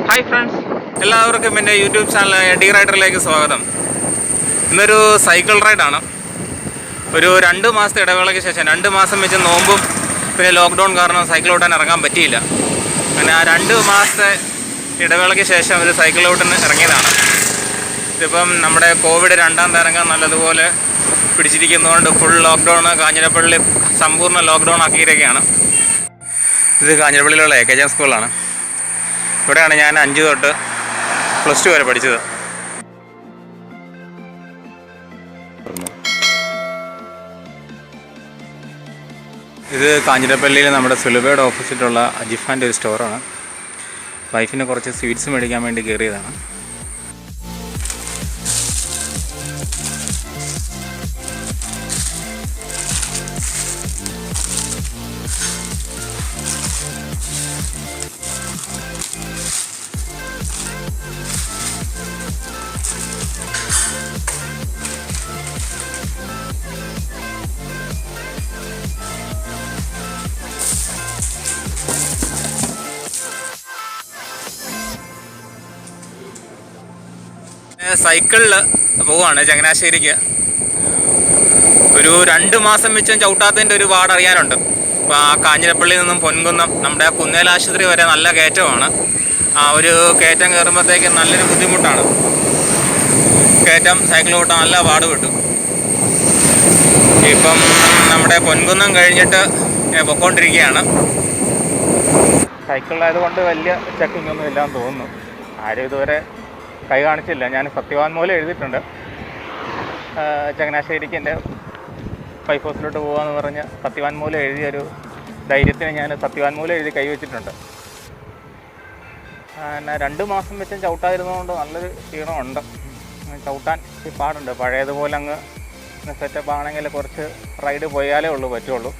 Hi friends, എല്ലാവർക്കും എൻ്റെ YouTube channel D റൈഡറിലേക്ക് സ്വാഗതം. ഇന്നൊരു സൈക്കിൾ റൈഡാണ്. ഒരു 2 മാസത്തെ ഇടവേളയ്ക്ക് ശേഷം, 2 മാസം വെച്ച് നോമ്പും പിന്നെ ലോക്ക്ഡൗൺ കാരണം സൈക്കിൾ ഓട്ടാൻ ഇറങ്ങാൻ പറ്റിയില്ല. അങ്ങനെ ആ 2 മാസത്തെ ഇടവേളയ്ക്ക് ശേഷം ഒരു സൈക്കിൾ ഓട്ടാൻ ഇറങ്ങിയതാണ്. ഇതിപ്പം നമ്മുടെ കോവിഡ് 2ാം തരംഗം നല്ലതുപോലെ പിടിച്ചിരിക്കുന്നതുകൊണ്ട് ഫുൾ ലോക്ക്ഡൗൺ, കാഞ്ഞിരപ്പള്ളി സമ്പൂർണ്ണ ലോക്ക്ഡൗൺ ആക്കിയിരിക്കുകയാണ്. ഇത് കാഞ്ഞിരപ്പള്ളിയിലുള്ള AKJ സ്കൂളാണ്. ഇവിടെയാണ് ഞാൻ 5 തൊട്ട് +2 വരെ പഠിച്ചത്. ഇത് കാഞ്ഞിരപ്പള്ളിയിൽ നമ്മുടെ സുലഭയുടെ ഓപ്പോസിറ്റുള്ള അജിഫാൻ്റെ ഒരു സ്റ്റോറാണ്. വൈഫിന് കുറച്ച് സ്വീറ്റ്സ് മേടിക്കാൻ വേണ്ടി കയറിയതാണ്. സൈക്കിളിൽ പോവുകയാണ് ചങ്ങനാശ്ശേരിക്ക്. ഒരു 2 മാസം വെച്ചും ചവിട്ടാത്തതിൻ്റെ ഒരു പാട് അറിയാനുണ്ട്. അപ്പോൾ ആ കാഞ്ഞിരപ്പള്ളിയിൽ നിന്നും പൊൻകുന്നം നമ്മുടെ കുന്നേൽ ആശുപത്രി വരെ നല്ല കയറ്റമാണ്. ആ ഒരു കയറ്റം കയറുമ്പോഴത്തേക്ക് നല്ലൊരു ബുദ്ധിമുട്ടാണ്. കയറ്റം സൈക്കിൾ ഓട്ടാൻ നല്ല പാടുപെട്ടു. ഇപ്പം നമ്മുടെ പൊൻകുന്നം കഴിഞ്ഞിട്ട് പൊയ്ക്കൊണ്ടിരിക്കുകയാണ്. സൈക്കിളിലായതുകൊണ്ട് വലിയ ചെക്കിംഗ് ഒന്നും ഇല്ലാന്ന് തോന്നുന്നു. ആരും ഇതുവരെ കൈ കാണിച്ചില്ല. ഞാൻ സത്യവാങ്മൂലം എഴുതിയിട്ടുണ്ട്. ചങ്ങനാശ്ശേരിക്ക് എൻ്റെ വൈഫ് ഹൗസിലോട്ട് പോകാമെന്ന് പറഞ്ഞ് സത്യവാങ്മൂലം എഴുതിയൊരു ധൈര്യത്തിന് ഞാൻ സത്യവാങ്മൂലം എഴുതി കൈവച്ചിട്ടുണ്ട്. പിന്നെ 2 മാസം വെച്ചും ചവിട്ടാതിരുന്നതുകൊണ്ട് നല്ലൊരു ക്ഷീണമുണ്ട്. ചവിട്ടാൻ പാടുണ്ട്. പഴയതുപോലെ അങ്ങ് സെറ്റപ്പ് ആണെങ്കിൽ കുറച്ച് റൈഡ് പോയാലേ പറ്റുള്ളൂ.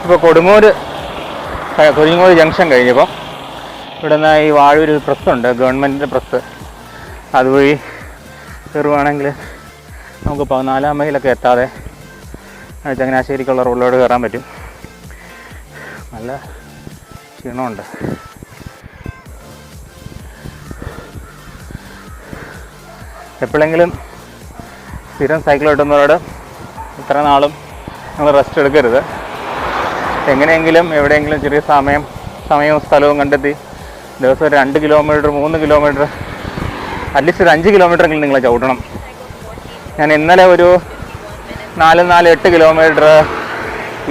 ഇപ്പോൾ കൊടിങ്ങൂര് ജംഗ്ഷൻ കഴിഞ്ഞപ്പോൾ ഇവിടെ നിന്ന് ഈ വാഴൂർ പ്രസ്സുണ്ട്, ഗവൺമെൻറ്റിൻ്റെ പ്രസ്. അതുവഴി കയറുവാണെങ്കിൽ നമുക്ക് 14 മൈലൊക്കെ എത്താതെ ചങ്ങനാശ്ശേരിക്കുള്ള റോഡിലോട്ട് കയറാൻ പറ്റും. നല്ല ക്ഷീണമുണ്ട്. എപ്പോഴെങ്കിലും സ്ഥിരം സൈക്കിൾ ഓട്ടുന്നവരോട് ഇത്ര നാളും നിങ്ങൾ റെസ്റ്റ് എടുക്കരുത്. എങ്ങനെയെങ്കിലും എവിടെയെങ്കിലും ചെറിയ സമയവും സ്ഥലവും കണ്ടെത്തി ദിവസം 2 കിലോമീറ്റർ 3 കിലോമീറ്റർ അറ്റ്ലീസ്റ്റ് ഒരു 5 കിലോമീറ്ററെങ്കിലും നിങ്ങൾ ചവിട്ടണം. ഞാൻ ഇന്നലെ ഒരു 4-8 കിലോമീറ്റർ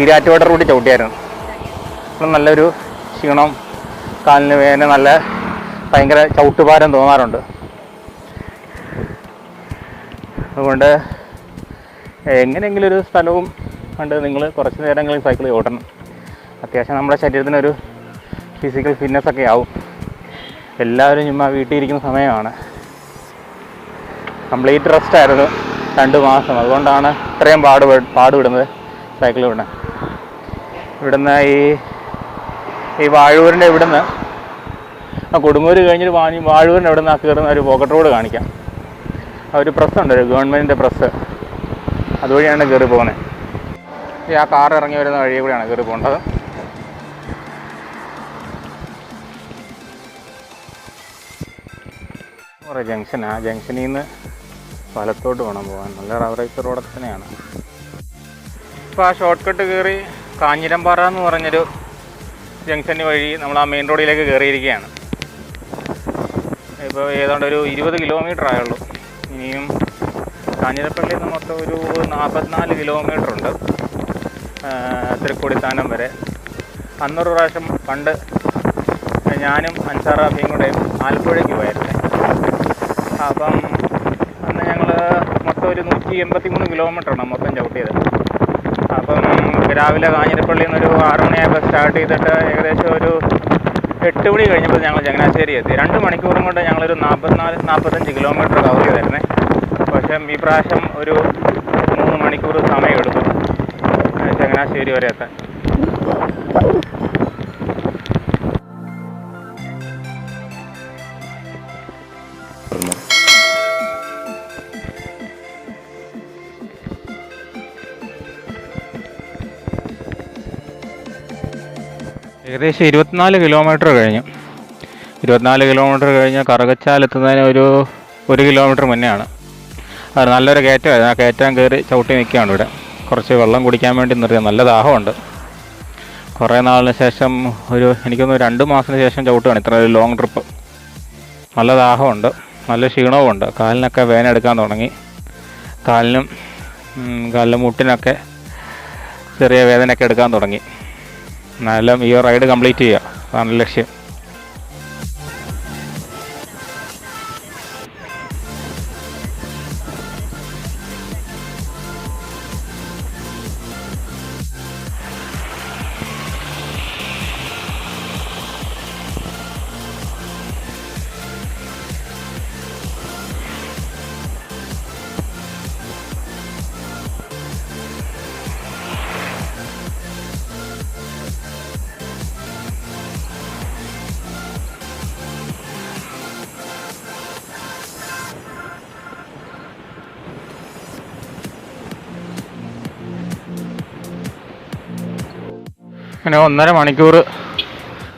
ഈരാറ്റുപേട്ട റൂട്ടിൽ ചവിട്ടിയായിരുന്നു. അപ്പം നല്ലൊരു ക്ഷീണം, കാലിന് വേദന, നല്ല ഭയങ്കര ചവിട്ടുഭാരം തോന്നാറുണ്ട്. അതുകൊണ്ട് എങ്ങനെയെങ്കിലും ഒരു സ്ഥലവും കണ്ട് നിങ്ങൾ കുറച്ച് നേരങ്ങളിൽ സൈക്കിൾ ഓടണം. അത്യാവശ്യം നമ്മുടെ ശരീരത്തിനൊരു ഫിസിക്കൽ ഫിറ്റ്നസ്സൊക്കെ ആവും. എല്ലാവരും ചുമ്മാ വീട്ടിൽ ഇരിക്കുന്ന സമയമാണ്. കംപ്ലീറ്റ് റെസ്റ്റായിരുന്നു 2 മാസം. അതുകൊണ്ടാണ് ഇത്രയും പാടുവിടുന്നത് സൈക്കിൾ ഇവിടുന്ന് ഈ വാഴൂരിൻ്റെ ഇവിടുന്ന് കൊടുങ്ങൂര് കഴിഞ്ഞിട്ട് വാഴൂരിൻ്റെ ഇവിടുന്ന് കയറുന്ന ഒരു പോക്കറ്റ് റോഡ് കാണിക്കാം. ഒരു പ്രസ്സുണ്ട്, ഒരു ഗവൺമെൻറ്റിൻ്റെ പ്രസ്. അതുവഴിയാണ് കയറി പോകുന്നത്. ആ കാർ ഇറങ്ങി വരുന്ന വഴി കൂടെയാണ് കയറി പോകേണ്ടത്. കുറേ ജംഗ്ഷനാണ്. ആ ജംഗ്ഷനിൽ നിന്ന് വലത്തോട്ട് വേണം പോകാൻ. നല്ല റബ്ബറൈസ് റോഡൊക്കെ തന്നെയാണ്. ഇപ്പോൾ ആ ഷോർട്ട് കട്ട് കയറി കാഞ്ഞിരമ്പാറ എന്ന് പറഞ്ഞൊരു ജംഗ്ഷന് വഴി നമ്മൾ ആ മെയിൻ റോഡിലേക്ക് കയറിയിരിക്കുകയാണ്. ഇപ്പോൾ ഏതാണ്ട് ഒരു 20 കിലോമീറ്റർ ആയുള്ളൂ. ഇനിയും കാഞ്ഞിരപ്പള്ളിയിൽ നിന്ന് മൊത്തം ഒരു 44 കിലോമീറ്റർ ഉണ്ട് തൃക്കൊടിത്താനം വരെ. അന്നൊരു പ്രാവശ്യം പണ്ട് ഞാനും അൻസാറാഫിയും കൂടെ ആലപ്പുഴയ്ക്ക് പോയായിരുന്നേ. അപ്പം അന്ന് ഞങ്ങൾ മൊത്തം ഒരു 183 കിലോമീറ്ററാണ് മൊത്തം ചവിട്ടിയത്. അപ്പം രാവിലെ കാഞ്ഞിരപ്പള്ളിയിൽ നിന്നൊരു 6 മണിയായപ്പോൾ സ്റ്റാർട്ട് ചെയ്തിട്ട് ഏകദേശം ഒരു 8 മണി കഴിഞ്ഞപ്പോൾ ഞങ്ങൾ ചങ്ങനാശ്ശേരി എത്തി. 2 മണിക്കൂറും കൊണ്ട് ഞങ്ങളൊരു 44-45 കിലോമീറ്റർ കവർ ചെയ്തായിരുന്നേ. പക്ഷേ ഈ പ്രാവശ്യം ഒരു 3 മണിക്കൂർ സമയമെടുത്തു ചങ്ങനാശ്ശേരി വരെ എത്താൻ. ഏകദേശം 24 കിലോമീറ്റർ കഴിഞ്ഞു. 24 കിലോമീറ്റർ കഴിഞ്ഞ് കറുകച്ചാലെത്തുന്നതിന് ഒരു 1 കിലോമീറ്റർ മുന്നെയാണ്. അത് നല്ലൊരു കയറ്റമായിരുന്നു. ആ കയറ്റം കയറി ചവിട്ടി നിൽക്കുകയാണ് ഇവിടെ. കുറച്ച് വെള്ളം കുടിക്കാൻ വേണ്ടി നിർത്തിയത്. നല്ല ദാഹമുണ്ട്. കുറേ നാളിന് ശേഷം എനിക്കൊന്ന് 2 മാസത്തിന് ശേഷം ചവിട്ടുകയാണ് ഇത്ര ഒരു ലോങ് ട്രിപ്പ്. നല്ല ദാഹമുണ്ട്, നല്ല ക്ഷീണവുമുണ്ട്. കാലിനൊക്കെ വേദനയെടുക്കാൻ തുടങ്ങി. കാലിൻ്റെ മുട്ടിനൊക്കെ ചെറിയ വേദനയൊക്കെ എടുക്കാൻ തുടങ്ങി. എന്നാലും ഈ റൈഡ് കംപ്ലീറ്റ് ചെയ്യുക, അതാണ് ലക്ഷ്യം. അങ്ങനെ 1.5 മണിക്കൂർ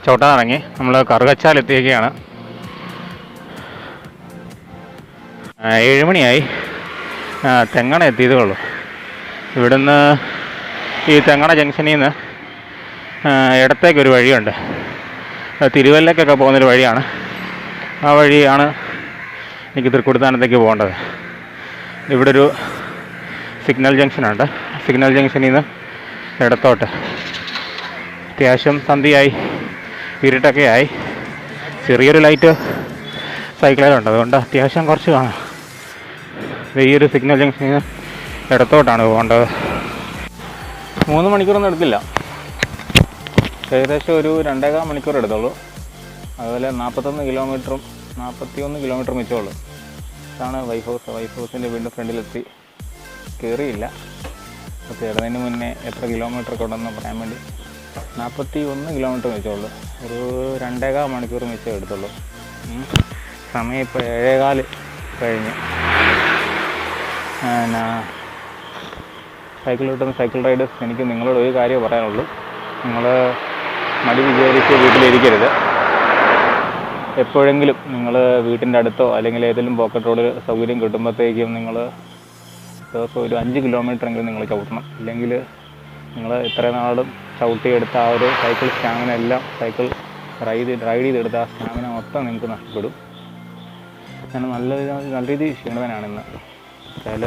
ചവിട്ടാൻ ഇറങ്ങി. നമ്മൾ കറുകച്ചാലെത്തിയിരിക്കുകയാണ്. 7 മണിയായി. തെങ്ങണ എത്തിയതേ ഉള്ളൂ. ഇവിടുന്ന് ഈ തെങ്ങണ ജംഗ്ഷനിൽ നിന്ന് ഇടത്തേക്കൊരു വഴിയുണ്ട്. തിരുവല്ലയ്ക്കൊക്കെ പോകുന്നൊരു വഴിയാണ്. ആ വഴിയാണ് എനിക്ക് തൃക്കുടിത്താനത്തേക്ക് പോകേണ്ടത്. ഇവിടെ ഒരു സിഗ്നൽ ജംഗ്ഷനുണ്ട്. സിഗ്നൽ ജംഗ്ഷനിൽ നിന്ന് ഇടത്തോട്ട് അത്യാവശ്യം സന്ധ്യയായി, ഇരുട്ടൊക്കെ ആയി. ചെറിയൊരു ലൈറ്റ് സൈക്കിളിലുണ്ട്, അതുകൊണ്ട് അത്യാവശ്യം കുറച്ച് കാണാം. ഈ ഒരു സിഗ്നൽ ജംഗ്ഷനിൽ നിന്ന് ഇടത്തോട്ടാണ് പോകേണ്ടത്. 3 മണിക്കൂറൊന്നും എടുക്കില്ല, ഏകദേശം ഒരു 2.25 മണിക്കൂർ എടുത്തുള്ളൂ. അതുപോലെ 41 കിലോമീറ്റർ മിച്ചമുള്ളൂ. ഇതാണ് വൈഫ് ഹൗസിൻ്റെ വീണ്ടും ഫ്രണ്ടിലെത്തി. കയറിയില്ല, കയറുന്നതിന് മുന്നേ എത്ര കിലോമീറ്റർ കൊണ്ടെന്ന് പറയാൻ വേണ്ടി. 41 കിലോമീറ്റർ മിച്ചമുള്ളൂ. ഒരു 2.25 മണിക്കൂർ മിച്ചം എടുത്തുള്ളൂ. സമയം ഇപ്പോൾ 7:15 കഴിഞ്ഞ്. സൈക്കിൾ കിട്ടുന്ന സൈക്കിൾ റൈഡേഴ്സ്, എനിക്ക് നിങ്ങളോട് ഒരു കാര്യമേ പറയാനുള്ളൂ. നിങ്ങൾ മടി വിചാരിച്ച് വീട്ടിലിരിക്കരുത്. എപ്പോഴെങ്കിലും നിങ്ങൾ വീട്ടിൻ്റെ അടുത്തോ അല്ലെങ്കിൽ ഏതെങ്കിലും പോക്കറ്റ് റോഡിൽ സൗകര്യം കിട്ടുമ്പോഴത്തേക്കും നിങ്ങൾ ദിവസം ഒരു 5 കിലോമീറ്ററെങ്കിലും നിങ്ങൾ ചവിട്ടണം. ഇല്ലെങ്കിൽ നിങ്ങൾ ഇത്രയും നാളും ചവിട്ടിയെടുത്ത ആ ഒരു സൈക്കിൾ സ്റ്റാമിന എല്ലാം, സൈക്കിൾ റൈഡ് ചെയ്തെടുത്ത ആ സ്റ്റാമിന മൊത്തം നിങ്ങൾക്ക് നഷ്ടപ്പെടും. ഞാൻ നല്ല രീതിയിൽ ക്ഷീണിതനാണ് ഇന്ന്. വെച്ചാൽ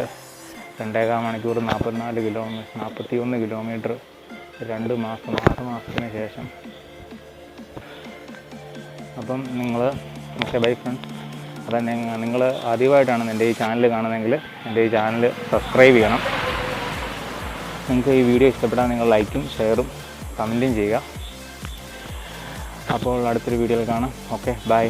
2.25 മണിക്കൂർ, 41 കിലോമീറ്റർ 2 മാസത്തിന് ശേഷം. അപ്പം ബൈ ഫ്രണ്ട്സ്, അപ്പം നിങ്ങൾ ആദ്യമായിട്ടാണ് എൻ്റെ ഈ ചാനൽ കാണുന്നതെങ്കിൽ എൻ്റെ ഈ ചാനൽ സബ്സ്ക്രൈബ് ചെയ്യണം. നിങ്ങൾക്ക് ഈ വീഡിയോ ഇഷ്ടപ്പെട്ടാൽ നിങ്ങൾ ലൈക്കും ഷെയറും കമൻറ്റും ചെയ്യുക. അപ്പോൾ അടുത്തൊരു വീഡിയോയിൽ കാണാം. Okay, by.